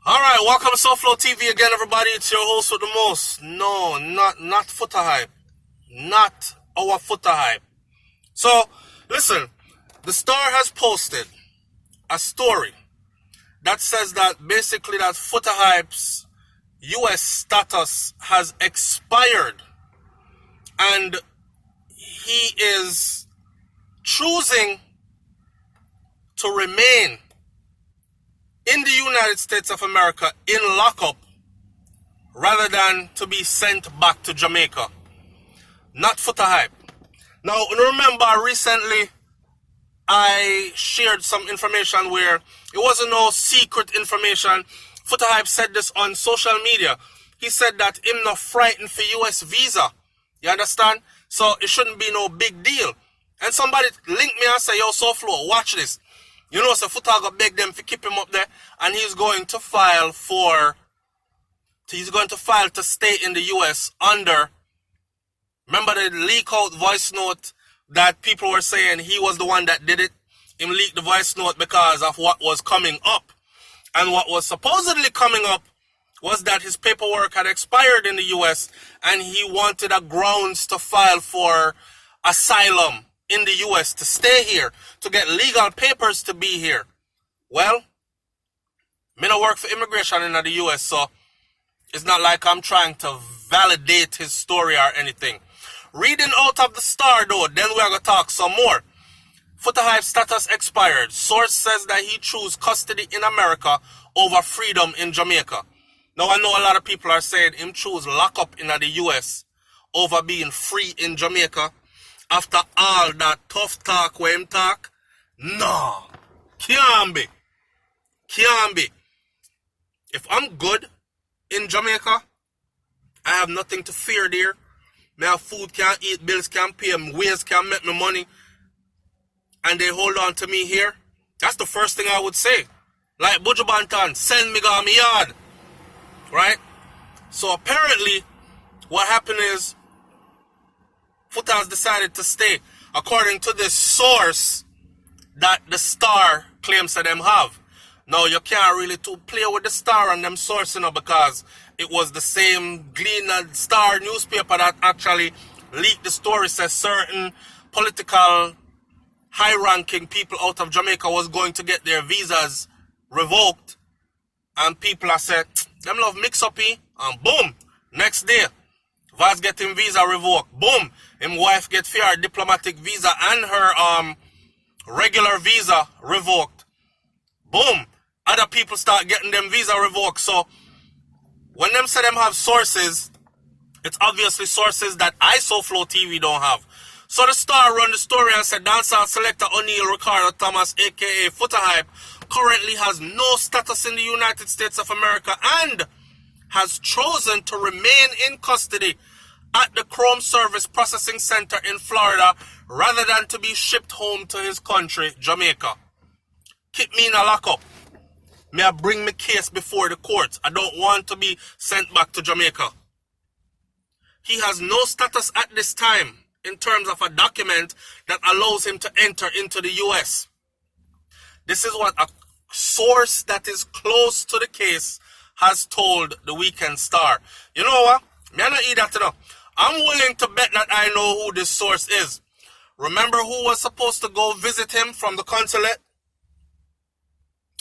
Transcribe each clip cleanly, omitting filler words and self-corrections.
Alright, welcome to SouFLoTV again, everybody. It's your host with the most. No, not Foota hype. Not our Foota hype. So, listen, the Star has posted a story that says that basically that Foota hype's US status has expired and he is choosing to remain in the United States of America in lockup rather than to be sent back to Jamaica. Not Foota hype. Now, remember recently I shared some information where it wasn't no secret information. Foota hype said this on social media. He said that him not frightened for US visa. You understand? So it shouldn't be no big deal. And somebody linked me and say, yo, SouFlo, watch this. You know, so Foota got beg them to keep him up there, and he's going to file to stay in the US under, remember the leak out voice note that people were saying he was the one that did it? Him leaked the voice note because of what was coming up. And what was supposedly coming up was that his paperwork had expired in the US and he wanted a grounds to file for asylum in the US to stay here, to get legal papers to be here. Well, me no work for immigration in the US, so it's not like I'm trying to validate his story or anything. Reading out of the Star though, then we are going to talk some more. Foota hype status expired. Source says that he chose custody in America over freedom in Jamaica. Now I know a lot of people are saying him choose lockup in the US over being free in Jamaica. After all that tough talk where him talk, no, can't be. Can't be. If I'm good in Jamaica, I have nothing to fear there. Me have food, can't eat, bills can't pay, ways can't make me money, and they hold on to me here. That's the first thing I would say. Like Buju Banton, send me go me yard. Right? So apparently, what happened is, Foota has decided to stay, according to this source that the Star claims that them have. Now, you can't really play with the Star and them source, you know, because it was the same Gleaner Star newspaper that actually leaked the story, says certain political high-ranking people out of Jamaica was going to get their visas revoked. And people have said, them love mix-up, and boom, next day, Vaz get him visa revoked. Boom. Him wife get her diplomatic visa and her regular visa revoked. Boom. Other people start getting them visa revoked. So when them say them have sources, it's obviously sources that SouFLoTV don't have. So the Star run the story and said dancehall selector O'Neal Ricardo Thomas, aka Foota hype, currently has no status in the United States of America and has chosen to remain in custody at the Chrome Service Processing Center in Florida rather than to be shipped home to his country, Jamaica. Keep me in a lockup. May I bring my case before the court? I don't want to be sent back to Jamaica. He has no status at this time in terms of a document that allows him to enter into the US. This is what a source that is close to the case has told the Weekend Star. You know what? Me not eat that, you know. I'm willing to bet that I know who this source is. Remember who was supposed to go visit him from the consulate?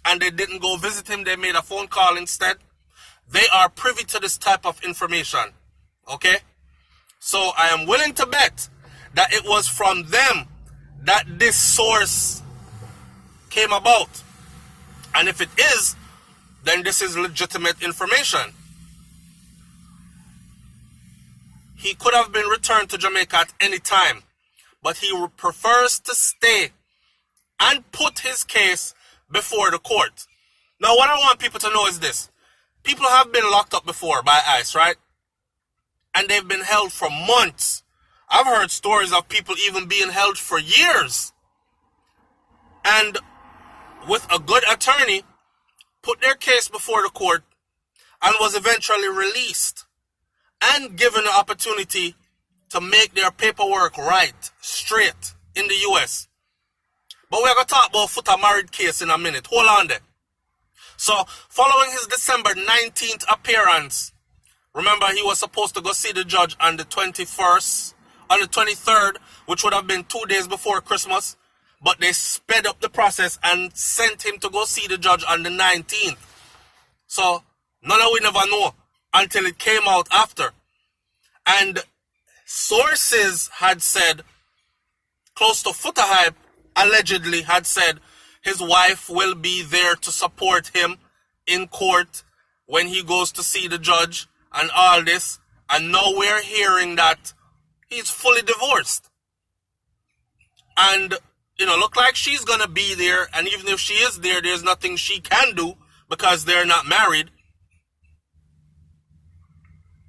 And they didn't go visit him. They made a phone call instead. They are privy to this type of information. Okay? So I am willing to bet that it was from them that this source came about. And if it is, then this is legitimate information. He could have been returned to Jamaica at any time, but he prefers to stay and put his case before the court. Now, what I want people to know is this. People have been locked up before by ICE, right? And they've been held for months. I've heard stories of people even being held for years. And with a good attorney, put their case before the court and was eventually released and given the opportunity to make their paperwork right, straight in the US. But we're going to talk about Foota married case in a minute. Hold on there. So, following his December 19th appearance, remember he was supposed to go see the judge on the 21st, on the 23rd, which would have been 2 days before Christmas, but they sped up the process and sent him to go see the judge on the 19th. So, none of we never know until it came out after. And sources had said, close to Foota Hype, allegedly had said, his wife will be there to support him in court when he goes to see the judge and all this. And now we're hearing that he's fully divorced. And, look like she's going to be there. And even if she is there, there's nothing she can do because they're not married.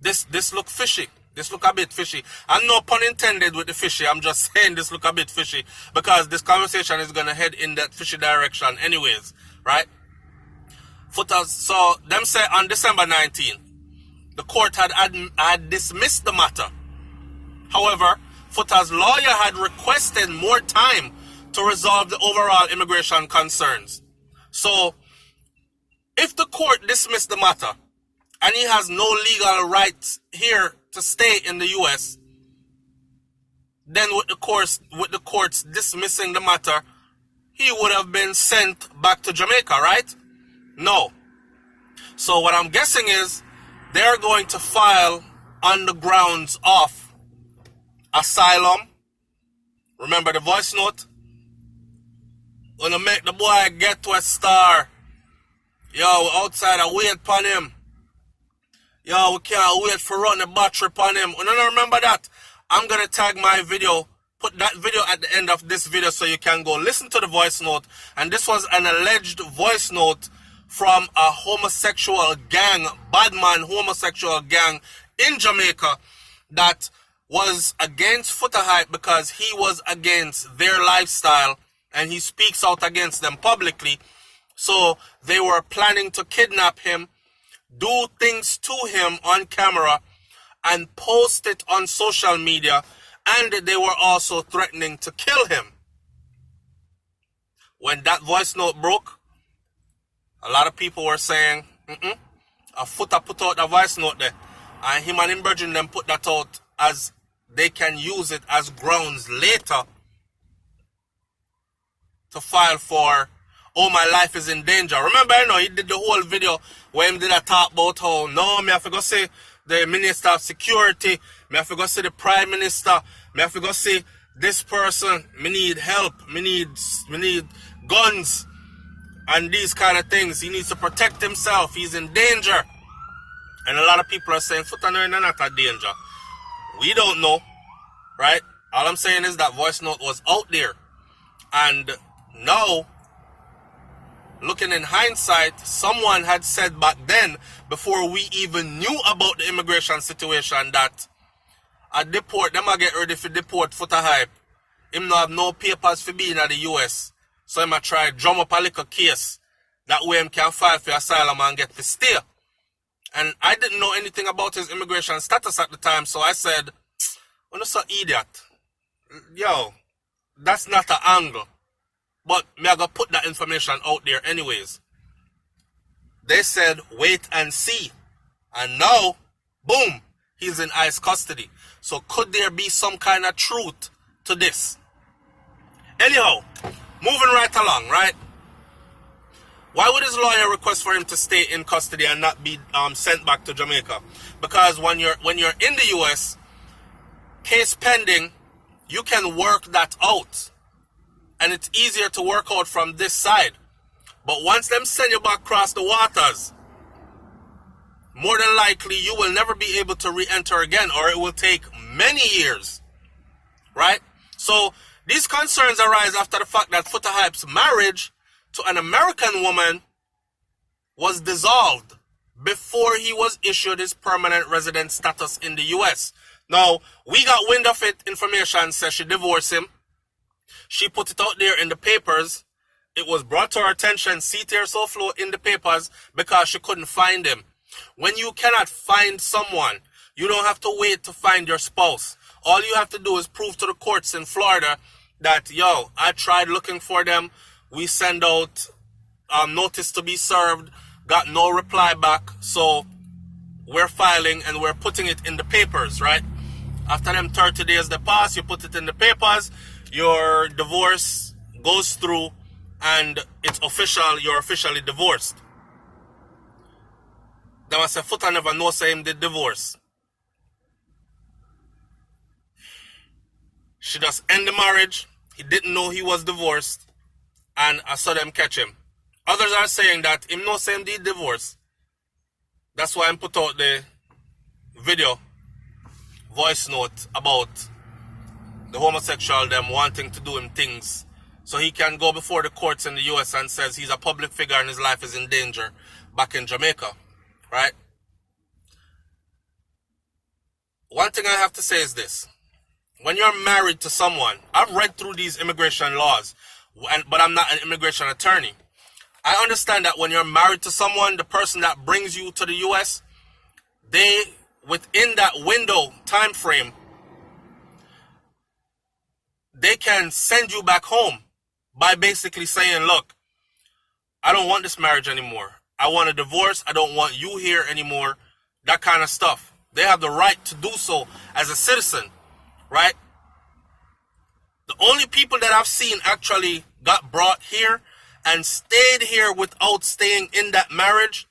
This look fishy. This look a bit fishy. And no pun intended with the fishy. I'm just saying this look a bit fishy because this conversation is going to head in that fishy direction anyways, right? Foota, so them say on December 19th, the court had dismissed the matter. However, Foota's lawyer had requested more time to resolve the overall immigration concerns. So, if the court dismissed the matter, and he has no legal rights here to stay in the U.S., then with the courts dismissing the matter, he would have been sent back to Jamaica, right? No. So what I'm guessing is they're going to file on the grounds of asylum. Remember the voice note? Gonna make the boy get to a star. Yo, we're outside, I wait upon him. Yo, we can't wait for run the battery upon him. You don't remember that? I'm going to tag my video, put that video at the end of this video so you can go listen to the voice note. And this was an alleged voice note from a homosexual gang, badman homosexual gang in Jamaica that was against Foota Hype because he was against their lifestyle and he speaks out against them publicly. So they were planning to kidnap him, do things to him on camera, and post it on social media, and they were also threatening to kill him. When that voice note broke, a lot of people were saying, a Foota put out a voice note there, and him and him brethren them put that out as they can use it as grounds later to file for, oh, my life is in danger. Remember, he did the whole video where he did a talk about how, no, me have to go see the Minister of Security, me have to go see the Prime Minister, me have to go see this person, me need help, me need guns, and these kind of things. He needs to protect himself, he's in danger. And a lot of people are saying, Foota, no, you're not in danger. We don't know, right? All I'm saying is that voice note was out there. And now, looking in hindsight, someone had said back then, before we even knew about the immigration situation, that at deport, them a get ready for deport Foota Hype. Him no have no papers for being at the US. So him a try drum up a little case. That way him can file for asylum and get to stay. And I didn't know anything about his immigration status at the time, so I said, "Oh, so idiot. Yo, that's not an angle." But me I gotta put that information out there anyways. They said, wait and see. And now, boom, he's in ICE custody. So could there be some kind of truth to this? Anyhow, moving right along, right? Why would his lawyer request for him to stay in custody and not be sent back to Jamaica? Because when you're in the US, case pending, you can work that out. And it's easier to work out from this side. But once them send you back across the waters, more than likely you will never be able to re-enter again, or it will take many years. Right? So these concerns arise after the fact that Foota Hype's marriage to an American woman was dissolved before he was issued his permanent resident status in the US. Now, we got wind of it. Information says she divorced him. She put it out there in the papers. It was brought to her attention, see here SouFlo in the papers, because she couldn't find him. When you cannot find someone, you don't have to wait to find your spouse. All you have to do is prove to the courts in Florida that, yo, I tried looking for them. We send out notice to be served, got no reply back. So we're filing and we're putting it in the papers, right? After them 30 days that pass, you put it in the papers, your divorce goes through, and it's official, you're officially divorced. Then I say, Foota never know say him did divorce. She just end the marriage, he didn't know he was divorced, and I saw them catch him. Others are saying that him no say him did divorce. That's why I put out the video, voice note about the homosexual them wanting to do him things so he can go before the courts in the US and says he's a public figure and his life is in danger back in Jamaica, right? One thing I have to say is this. When you're married to someone, I've read through these immigration laws, but I'm not an immigration attorney. I understand that when you're married to someone, the person that brings you to the US, they, within that window time frame, they can send you back home by basically saying, look, I don't want this marriage anymore. I want a divorce. I don't want you here anymore. That kind of stuff. They have the right to do so as a citizen, right? The only people that I've seen actually got brought here and stayed here without staying in that marriage,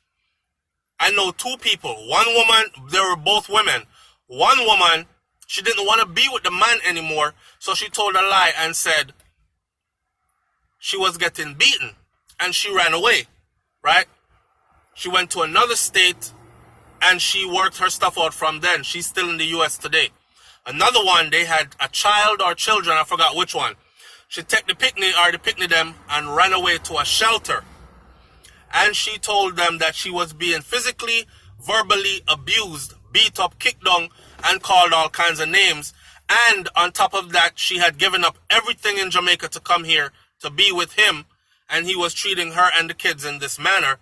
I know two people. One woman, they were both women. One woman, she didn't want to be with the man anymore, so she told a lie and said she was getting beaten, and she ran away, right? She went to another state, and she worked her stuff out from then. She's still in the US today. Another one, they had a child or children, I forgot which one. She took the picnic them and ran away to a shelter. And she told them that she was being physically, verbally abused, beat up, kicked down, and called all kinds of names. And on top of that, she had given up everything in Jamaica to come here to be with him, and he was treating her and the kids in this manner.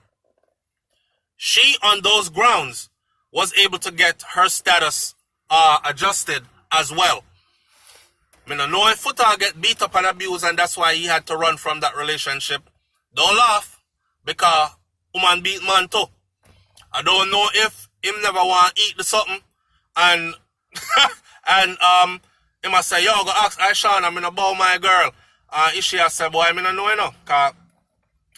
She, on those grounds, was able to get her status adjusted as well. I mean, I know if Foota get beat up and abused, and that's why he had to run from that relationship. Don't laugh, because woman beat man too. I don't know if him never want to eat the something, and he must say, yo, go ask Aishan, I'm about my girl. If she has said, boy, I don't know, you know, cause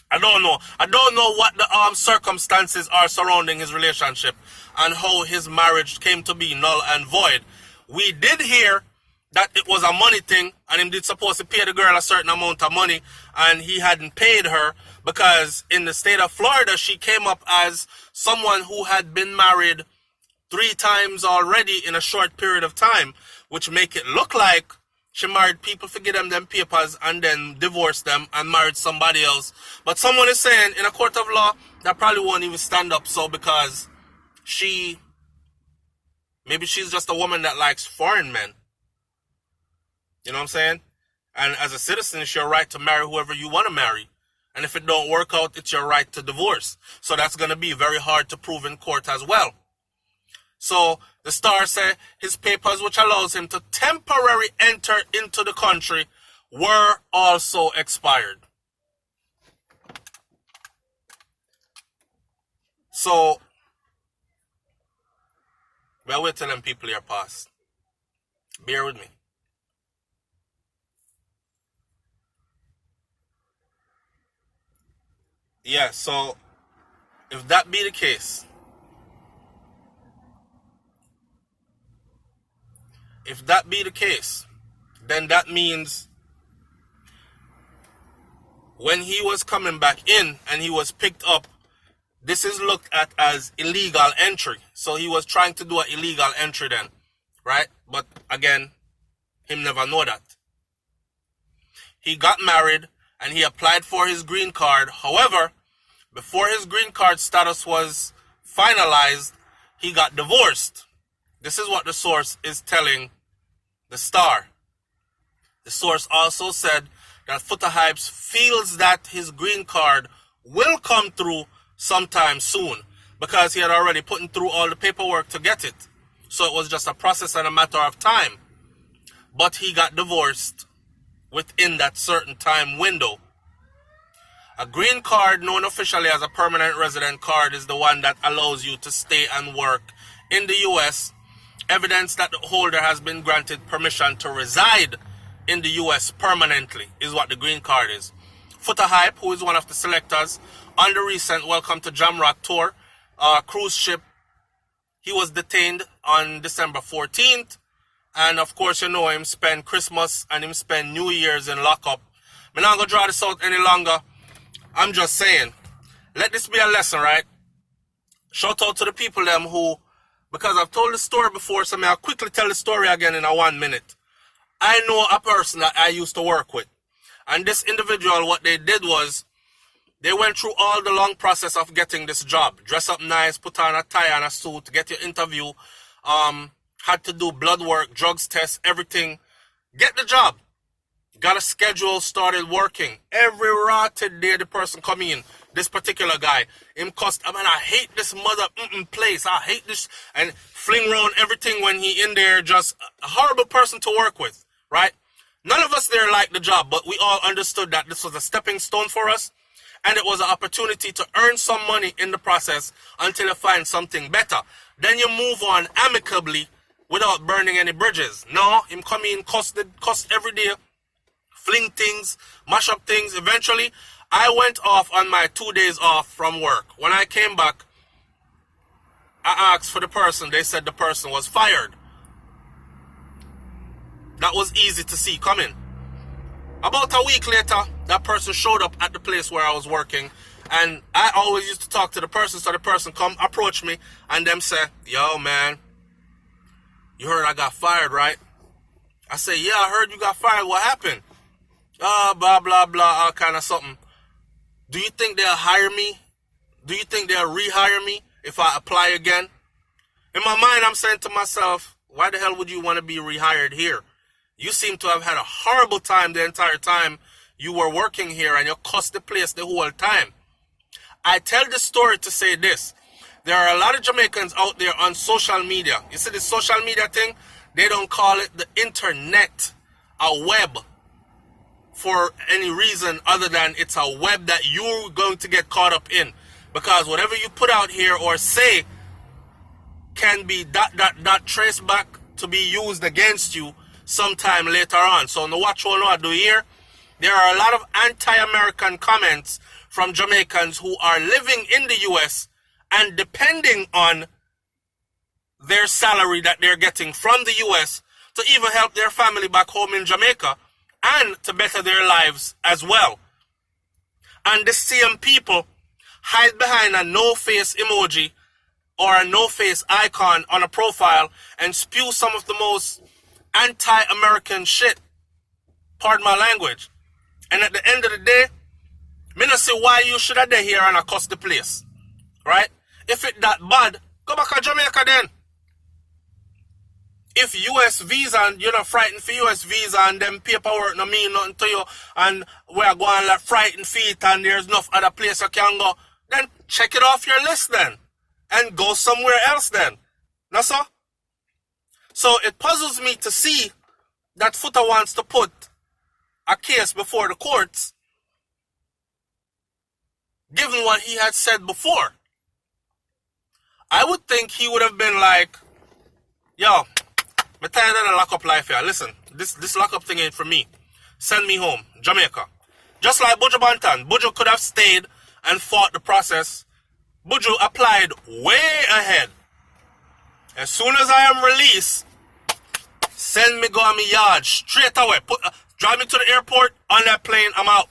I don't know. I don't know what the circumstances are surrounding his relationship and how his marriage came to be null and void. We did hear that it was a money thing, and him did supposed to pay the girl a certain amount of money, and he hadn't paid her because in the state of Florida, she came up as someone who had been married 3 times already in a short period of time, which make it look like she married people, forget them papers, and then divorced them and married somebody else. But someone is saying in a court of law that probably won't even stand up, so because maybe she's just a woman that likes foreign men. You know what I'm saying? And as a citizen, it's your right to marry whoever you want to marry. And if it don't work out, it's your right to divorce. So that's going to be very hard to prove in court as well. So the Star said his papers, which allows him to temporarily enter into the country, were also expired. So, well, we're telling people your past. Bear with me. Yeah, so if that be the case, then that means when he was coming back in and he was picked up, this is looked at as illegal entry. So he was trying to do an illegal entry then, right? But again, him never know that. He got married and he applied for his green card. However, before his green card status was finalized, he got divorced. This is what the source is telling the Star. The source also said that Foota Hypes feels that his green card will come through sometime soon because he had already put through all the paperwork to get it. So it was just a process and a matter of time. But he got divorced within that certain time window. A green card, known officially as a permanent resident card, is the one that allows you to stay and work in the U.S. Evidence that the holder has been granted permission to reside in the U.S. permanently is what the green card is. Foota Hype, who is one of the selectors on the recent Welcome to Jamrock tour cruise ship, he was detained on December 14th. And of course, you know, him spend Christmas and him spend New Year's in lockup. I'm not going to draw this out any longer. I'm just saying, let this be a lesson, right? Shout out to the people them who, because I've told the story before, so I'll quickly tell the story again in a 1 minute. I know a person that I used to work with. And this individual, what they did was, they went through all the long process of getting this job. Dress up nice, put on a tie and a suit, get your interview. Had to do blood work, drugs tests, everything. Get the job. Got a schedule, started working. Every rotted day the person come in, this particular guy, him cussed, I mean, I hate this mother place. I hate this. And fling around everything when he in there, just a horrible person to work with, right? None of us there liked the job, but we all understood that this was a stepping stone for us. And it was an opportunity to earn some money in the process until you find something better. Then you move on amicably without burning any bridges. No, him come in, cuss every day, fling things, mash up things. Eventually, I went off on my 2 days off from work. When I came back, I asked for the person. They said the person was fired. That was easy to see coming. About a week later, that person showed up at the place where I was working. And I always used to talk to the person, so the person come approach me and them say, yo, man, you heard I got fired, right? I say, yeah, I heard you got fired. What happened? Blah, blah, blah, all kind of something. Do you think they'll hire me? Do you think they'll rehire me if I apply again? In my mind, I'm saying to myself, why the hell would you want to be rehired here? You seem to have had a horrible time the entire time you were working here, and you cussed the place the whole time. I tell this story to say this. There are a lot of Jamaicans out there on social media. You see this social media thing? They don't call it the internet, a web, for any reason other than it's a web that you're going to get caught up in. Because whatever you put out here or say can be traced back to be used against you sometime later on. So no watch what I do here. There are a lot of anti-American comments from Jamaicans who are living in the U.S. and depending on their salary that they're getting from the U.S. to even help their family back home in Jamaica and to better their lives as well. And the same people hide behind a no-face emoji or a no-face icon on a profile and spew some of the most anti-American shit. Pardon my language. And at the end of the day, me not say why you should have there here and accost the place. Right? If it that bad, go back to Jamaica then. If US visa and you're not frightened for US visa and them paperwork no mean nothing to you and we're going like frightened feet and there's enough other place you can go, then check it off your list then. And go somewhere else then. No, sir? So it puzzles me to see that Foota wants to put a case before the courts, given what he had said before. I would think he would have been like, yo, I'm tired of the lockup life here. Listen, this lockup thing ain't for me. Send me home, Jamaica. Just like Buju Banton. Buju could have stayed and fought the process. Buju applied way ahead. As soon as I am released, send me go on me yard straight away. Drive me to the airport, on that plane, I'm out.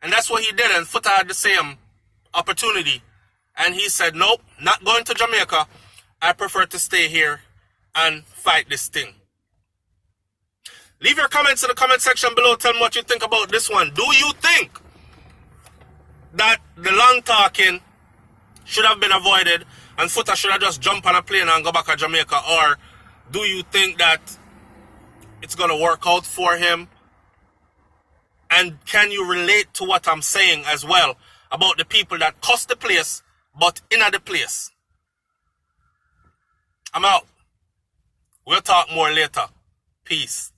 And that's what he did, and Foota had the same opportunity. And he said, nope, not going to Jamaica. I prefer to stay here and fight this thing. Leave your comments in the comment section below. Tell me what you think about this one. Do you think that the long talking should have been avoided and Foota should have just jumped on a plane and go back to Jamaica? Or do you think that it's going to work out for him? And can you relate to what I'm saying as well about the people that cost the place but in the place? I'm out. We'll talk more later. Peace.